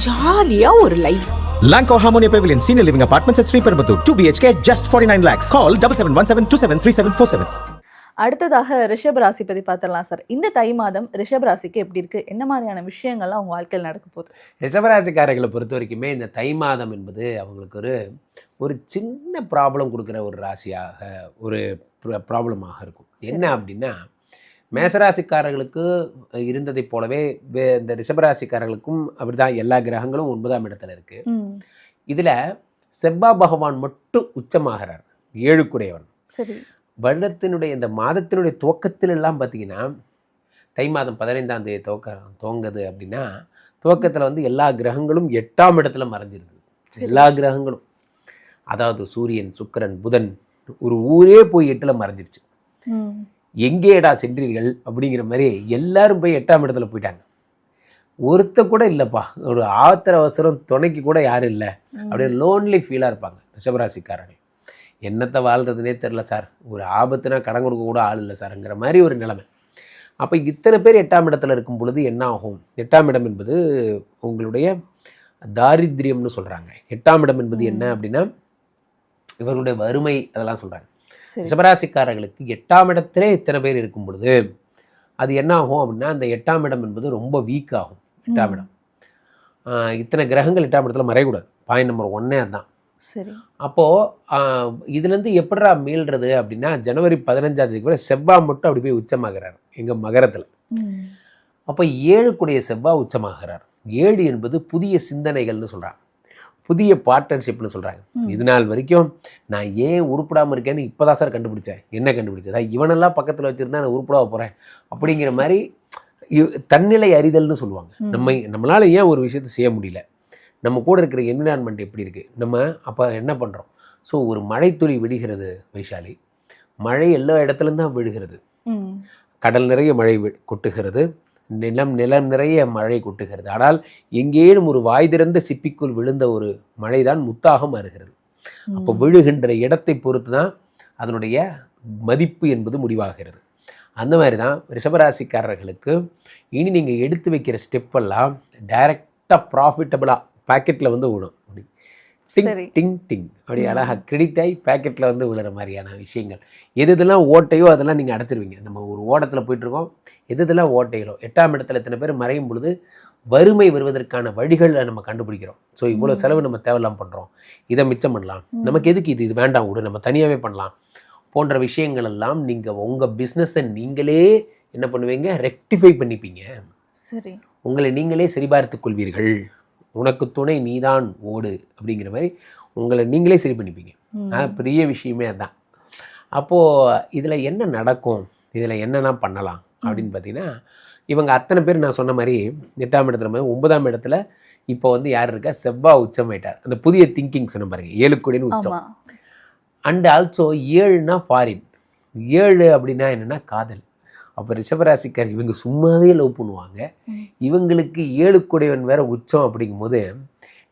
ஜாலியா ஒரு life. Lanco Harmonia Pavilion Senior Living Apartments at Sri Perambatoor 2 BHK just 49 lakhs. Call 7717273747. அடுத்ததாக ரிஷப ராசி பத்தி பார்த்துடலாம் சார். இந்த தை மாதம் ரிஷப ராசிக்கு எப்படி இருக்கு, என்ன மாதிரியான விஷயங்கள்லாம் உங்க வாழ்க்கையில் நடக்க போகுது? ரிஷபராசிக்காரர்களை பொறுத்த வரைக்குமே இந்த தை மாதம் என்பது அவங்களுக்கு ஒரு சின்ன ப்ராப்ளம் கொடுக்குற ஒரு ராசியாக ஒரு ப்ராப்ளமாக இருக்கும். என்ன அப்படின்னா, மேசராசிக்காரர்களுக்கு இருந்ததை போலவே இந்த ரிஷபராசிக்காரர்களுக்கும் அப்படிதான். எல்லா கிரகங்களும் 9ஆம் இடத்துல இருக்கு. இதுல செவ்வாய் பகவான் மட்டும் உச்சமாகிறார், 7 குடையவன். சரி, வருடத்தினுடைய இந்த மாதத்தினுடைய துவக்கத்தில் எல்லாம் பார்த்தீங்கன்னா, தை மாதம் 15ஆம் தேதி துவங்குது அப்படின்னா, துவக்கத்தில் வந்து எல்லா கிரகங்களும் 8ஆம் இடத்துல மறைஞ்சிருது. எல்லா கிரகங்களும், அதாவது சூரியன், சுக்கிரன், புதன், ஒரு ஊரே போய் 8ல் மறைஞ்சிருச்சு. எங்கேடா சென்றீர்கள் அப்படிங்கிற மாதிரி எல்லாரும் போய் 8ஆம் இடத்துல போயிட்டாங்க. ஒருத்த கூட இல்லைப்பா, ஒரு ஆத்திர அவசரம் துணைக்கு கூட யாரும் இல்லை, அப்படியே லோன்லி ஃபீலாக இருப்பாங்க ரிஷபராசிக்காரர்கள். என்னத்தை வாழ்கிறதுனே தெரில சார், ஒரு ஆபத்துனா கடன் கொடுக்க கூட ஆள் இல்லை சார்ங்கிற மாதிரி ஒரு நிலைமை. அப்போ இத்தனை பேர் 8ஆம் இடத்துல இருக்கும் பொழுது என்ன ஆகும்? 8ஆம் இடம் என்பது உங்களுடைய தாரித்ரியம்னு சொல்கிறாங்க. 8ஆம் இடம் என்பது என்ன அப்படின்னா, இவர்களுடைய வறுமை, அதெல்லாம் சொல்கிறாங்க. ரிஷபராசிக்காரர்களுக்கு 8ஆம் இடத்திலே இத்தனை பேர் இருக்கும் பொழுது அது என்ன ஆகும் அப்படின்னா, அந்த 8ஆம் இடம் என்பது ரொம்ப வீக் ஆகும். 8ஆம் இடம், இத்தனை கிரகங்கள் 8ஆம் இடத்துல மறையக்கூடாது. பாயிண்ட் நம்பர் 1 அதுதான். சரி, அப்போது இதுலேருந்து எப்படிடா மீள்றது அப்படின்னா, ஜனவரி 15ஆம் தேதிக்கு கூட செவ்வாய் மட்டும் அப்படி போய் உச்சமாகிறார் எங்கள் மகரத்தில். அப்போ 7 கூடிய செவ்வாய் உச்சமாகிறார். 7 என்பது புதிய சிந்தனைகள்னு சொல்கிறாங்க, புதிய பார்ட்னர்ஷிப்னு சொல்கிறாங்க. இது நாள் வரைக்கும் நான் ஏன் உருப்படாமல் இருக்கேன்னு இப்போ தான் சார் கண்டுபிடிச்சேன். என்ன கண்டுபிடிச்சதா, இவனெல்லாம் பக்கத்தில் வச்சுருந்தா நான் உருப்படாக போகிறேன் அப்படிங்கிற மாதிரி தன்னிலை அறிதல்னு சொல்லுவாங்க. நம்மளால் ஏன் ஒரு விஷயத்தை செய்ய முடியல, நம்ம கூட இருக்கிற என்விரான்மெண்ட் எப்படி இருக்குது, நம்ம அப்போ என்ன பண்ணுறோம். ஸோ ஒரு மழை துளி விழுகிறது வைஷாலி, மழை எல்லா இடத்துலேருந்து தான் விழுகிறது. கடல் நிறைய மழை கொட்டுகிறது, நிலம் நிறைய மழை கொட்டுகிறது. ஆனால் எங்கேயும் ஒரு வாய் திறந்த சிப்பிக்குள் விழுந்த ஒரு மழை தான் முத்தாக மாறுகிறது. அப்போ விழுகின்ற இடத்தை பொறுத்து தான் அதனுடைய மதிப்பு என்பது முடிவாகிறது. அந்த மாதிரி தான் ரிஷபராசிக்காரர்களுக்கு இனி நீங்கள் எடுத்து வைக்கிற ஸ்டெப்பெல்லாம் டைரெக்டாக ப்ராஃபிட்டபுளாக பேக்கெட்டில் வந்து விடும். அப்படி டிங் டிங் டிங் அப்படி அழகாக கிரெடிட் ஆகி பேக்கெட்டில் வந்து விழுற மாதிரியான விஷயங்கள். எதெல்லாம் ஓட்டையோ அதெல்லாம் நீங்கள் அடைச்சிருவீங்க. நம்ம ஒரு ஓட்டத்தில் போயிட்டுருக்கோம், எதெல்லாம் ஓட்டைகளோ 8ஆம் இடத்துல இத்தனை பேர் மறையும் பொழுது வறுமை வருவதற்கான வழிகளை நம்ம கண்டுபிடிக்கிறோம். ஸோ இவ்வளோ செலவு நம்ம தேவையில்லாமல் பண்ணுறோம், இதை மிச்சம் பண்ணலாம், நமக்கு எதுக்கு இது வேண்டாம் விடு, நம்ம தனியாகவே பண்ணலாம் போன்ற விஷயங்கள் எல்லாம் நீங்கள் உங்கள் பிஸ்னஸை நீங்களே என்ன பண்ணுவீங்க, ரெக்டிஃபை பண்ணிப்பீங்க. சரி, உங்களை நீங்களே சரிபார்த்து கொள்வீர்கள். உனக்கு துணை நீதான் ஓடு அப்படிங்கிற மாதிரி உங்களை நீங்களே சரி பண்ணிப்பீங்க. பெரிய விஷயமே அதுதான். அப்போது இதில் என்ன நடக்கும், இதில் என்னென்ன பண்ணலாம் அப்படின்னு பார்த்தீங்கன்னா, இவங்க அத்தனை பேர் நான் சொன்ன மாதிரி 8ஆம் இடத்துல மாதிரி 9ஆம் இடத்துல இப்போ வந்து யார் இருக்கா, செவ்வாய் உச்சம் ஆயிட்டார். அந்த புதிய திங்கிங் சொன்ன பாருங்க, 7 கோடின்னு உச்சம். And also 7னா foreign. 7 அப்படின்னா என்னென்னா காதல். அப்போ ரிஷபராசிக்காரர் இவங்க சும்மாவே லவ் பண்ணுவாங்க. இவங்களுக்கு 7 குடையவன் வேற உச்சம் அப்படிங்கும்போது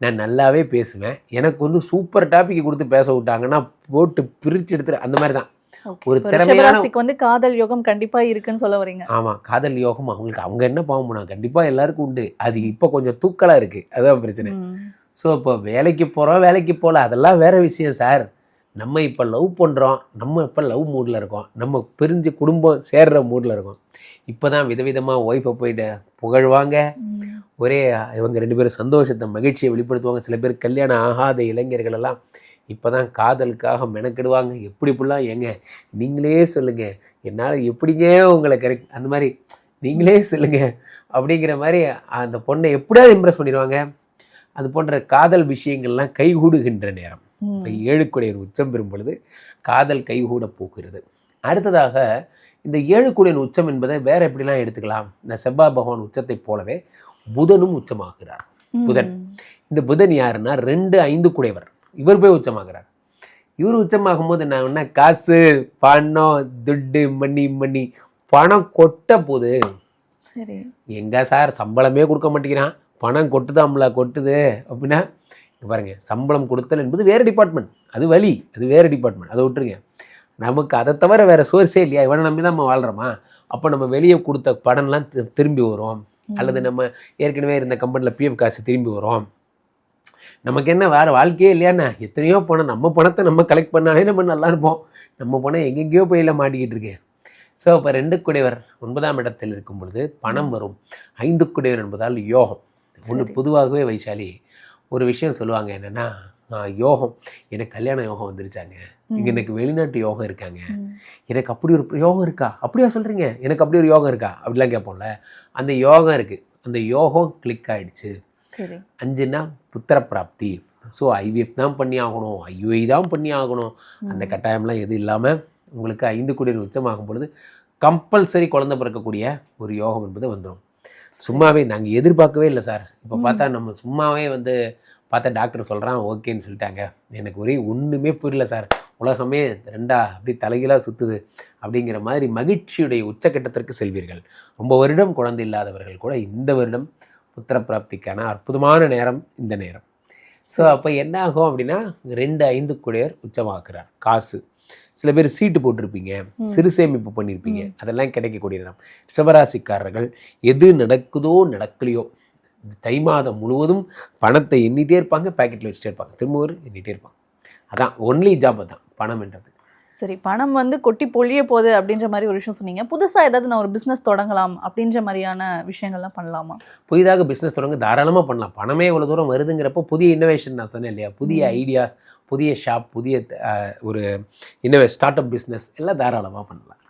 நான் நல்லாவே பேசுவேன். எனக்கு வந்து சூப்பர் டாபிக் கொடுத்து பேச விட்டாங்கன்னா போட்டு பிரித்து எடுத்துரு. அந்த மாதிரி தான் ஒரு திறமையான வந்து காதல் யோகம் கண்டிப்பா இருக்குன்னு சொல்ல வரீங்க. ஆமாம், காதல் யோகம் அவங்களுக்கு, அவங்க என்ன பாவம் பண்ணாங்க, கண்டிப்பாக எல்லாருக்கும் உண்டு. அது இப்போ கொஞ்சம் தூக்கலாக இருக்குது, அதுதான் பிரச்சனை. ஸோ இப்போ வேலைக்கு போகிறோம், வேலைக்கு போகல, அதெல்லாம் வேற விஷயம் சார். நம்ம இப்போ லவ் பண்ணுறோம், நம்ம இப்போ லவ் மூடில் இருக்கோம், நம்ம பிரிஞ்சு குடும்பம் சேர்ற மூடில் இருக்கோம். இப்போ தான் விதவிதமாக ஒய்ஃபை போயிட்டு புகழ்வாங்க, ஒரே இவங்க 2 பேரும் சந்தோஷத்தை மகிழ்ச்சியை வெளிப்படுத்துவாங்க. சில பேர் கல்யாணம் ஆகாத இளைஞர்கள் எல்லாம் இப்போ தான் காதலுக்காக மெனக்கிடுவாங்க. எப்படி இப்படிலாம் ஏங்க நீங்களே சொல்லுங்கள், என்னால் எப்படிங்க உங்களை கரெக்ட், அந்த மாதிரி நீங்களே சொல்லுங்கள் அப்படிங்கிற மாதிரி அந்த பொண்ணை எப்படியாவது இம்ப்ரெஸ் பண்ணிடுவாங்க. அது போன்ற காதல் விஷயங்கள்லாம் கைகூடுகின்ற நேரம். 7 குடையன் உச்சம் பெறும் பொழுது காதல் கைகூட போகிறது. அடுத்ததாக இந்த 7 குடையன் உச்சம் என்பதை வேற எப்படிலாம் எடுத்துக்கலாம். இந்த செவ்வாய் பகவான் உச்சத்தை போலவே புதனும் உச்சமாகிறார். புதன், இந்த புதன் யாருன்னா 2, 5 குடையவர். இவர் போய் உச்சமாகிறார். இவர் உச்சமாகும் போது என்ன, காசு பணம் துட்டு மணி பணம் கொட்ட போகுது. எங்க சார் சம்பளமே கொடுக்க மாட்டேங்கிறான், பணம் கொட்டுது அப்படின்னா பாருங்க, சம்பளம் கொடுத்தல் என்பது வேறு டிபார்ட்மெண்ட், அது வழி, அது வேறு டிபார்ட்மெண்ட், அதை விட்டுருங்க. நமக்கு அதை தவிர வேறு சோர்ஸே இல்லையா, இவனை நம்பி தான் நம்ம வாழ்கிறோமா. அப்போ நம்ம வெளியே கொடுத்த படம்லாம் திரும்பி வரும். அல்லது நம்ம ஏற்கனவே இருந்த கம்பெனியில் பிஎஃப் காசு திரும்பி வரும். நமக்கு என்ன வேறு வாழ்க்கையே இல்லையாண்ணா, எத்தனையோ பணம், நம்ம பணத்தை நம்ம கலெக்ட் பண்ணாலே நம்ம நல்லா இருப்போம். நம்ம பணம் எங்கெங்கேயோ போயில மாட்டிக்கிட்டு இருக்கு. ஸோ இப்போ 2 குடையவர் 9ஆம் இடத்தில் இருக்கும் பொழுது பணம் வரும். 5 குடையவர் என்பதால் யோகம். ஒன்று பொதுவாகவே வைஷாலி ஒரு விஷயம் சொல்லுவாங்க, என்னென்னா யோகம், எனக்கு கல்யாண யோகம் வந்துருச்சாங்க, இங்கே எனக்கு வெளிநாட்டு யோகம் இருக்காங்க, எனக்கு அப்படி ஒரு யோகம் இருக்கா, அப்படியா சொல்கிறீங்க, எனக்கு அப்படி ஒரு யோகம் இருக்கா அப்படிலாம் கேட்போம்ல. அந்த யோகம் இருக்குது, அந்த யோகம் கிளிக் ஆகிடுச்சு. 5ன்னா புத்திர பிராப்தி. ஸோ ஐவிஎஃப் தான் பண்ணி ஆகணும், ஐயுஐ தான் பண்ணி ஆகணும், அந்த கட்டாயம்லாம் எதுவும் இல்லாமல் உங்களுக்கு 5 குடையர் உச்சமாகும் பொழுது கம்பல்சரி குழந்தை பிறக்கக்கூடிய ஒரு யோகம் என்பது வந்துடும். சும்மாவே நாங்கள் எதிர்பார்க்கவே இல்லை சார். இப்போ பார்த்தா நம்ம சும்மாவே பார்த்தா டாக்டர் சொல்கிறான் ஓகேன்னு சொல்லிட்டாங்க, எனக்கு ஒன்றுமே புரியல சார், உலகமே 2 அப்படி தலைகீழாக சுற்றுது அப்படிங்கிற மாதிரி மகிழ்ச்சியுடைய உச்சக்கட்டத்திற்கு செல்வீர்கள். ரொம்ப வருடம் குழந்தை இல்லாதவர்கள் கூட இந்த வருடம் புத்திர பிராப்திக்கான அற்புதமான நேரம் இந்த நேரம். ஸோ அப்போ என்ன ஆகும் அப்படின்னா 2 5 குடையர் உச்சமாக்குறார். காசு, சில பேர் சீட்டு போட்டிருப்பீங்க, சிறு சேமிப்பு பண்ணியிருப்பீங்க, அதெல்லாம் கிடைக்கக்கூடிய நேரம். ரிஷபராசிக்காரர்கள் எது நடக்குதோ நடக்கலையோ தை மாதம் முழுவதும் பணத்தை எண்ணிட்டே இருப்பாங்க, பேக்கெட்டில் வச்சுட்டே இருப்பாங்க, திரும்ப எண்ணிட்டே இருப்பாங்க. அதான் ஒன்லி ஜாப் தான் பணம் என்றது. சரி, பணம் கொட்டி பொழிய போகுது அப்படின்ற மாதிரி ஒரு விஷயம் சொன்னீங்க. புதுசாக ஏதாவது நான் ஒரு பிஸ்னஸ் தொடங்கலாம் அப்படின்ற மாதிரியான விஷயங்கள்லாம் பண்ணலாமா? புதிதாக பிஸ்னஸ் தொடங்க தாராளமாக பண்ணலாம். பணமே இவ்வளோ தூரம் வருதுங்கிறப்போ புதிய இன்னோவேஷன் நான் சொன்னேன் இல்லையா, புதிய ஐடியாஸ், புதிய ஷாப், புதிய ஒரு ஸ்டார்ட் அப் பிஸ்னஸ் எல்லாம் தாராளமாக பண்ணலாம்.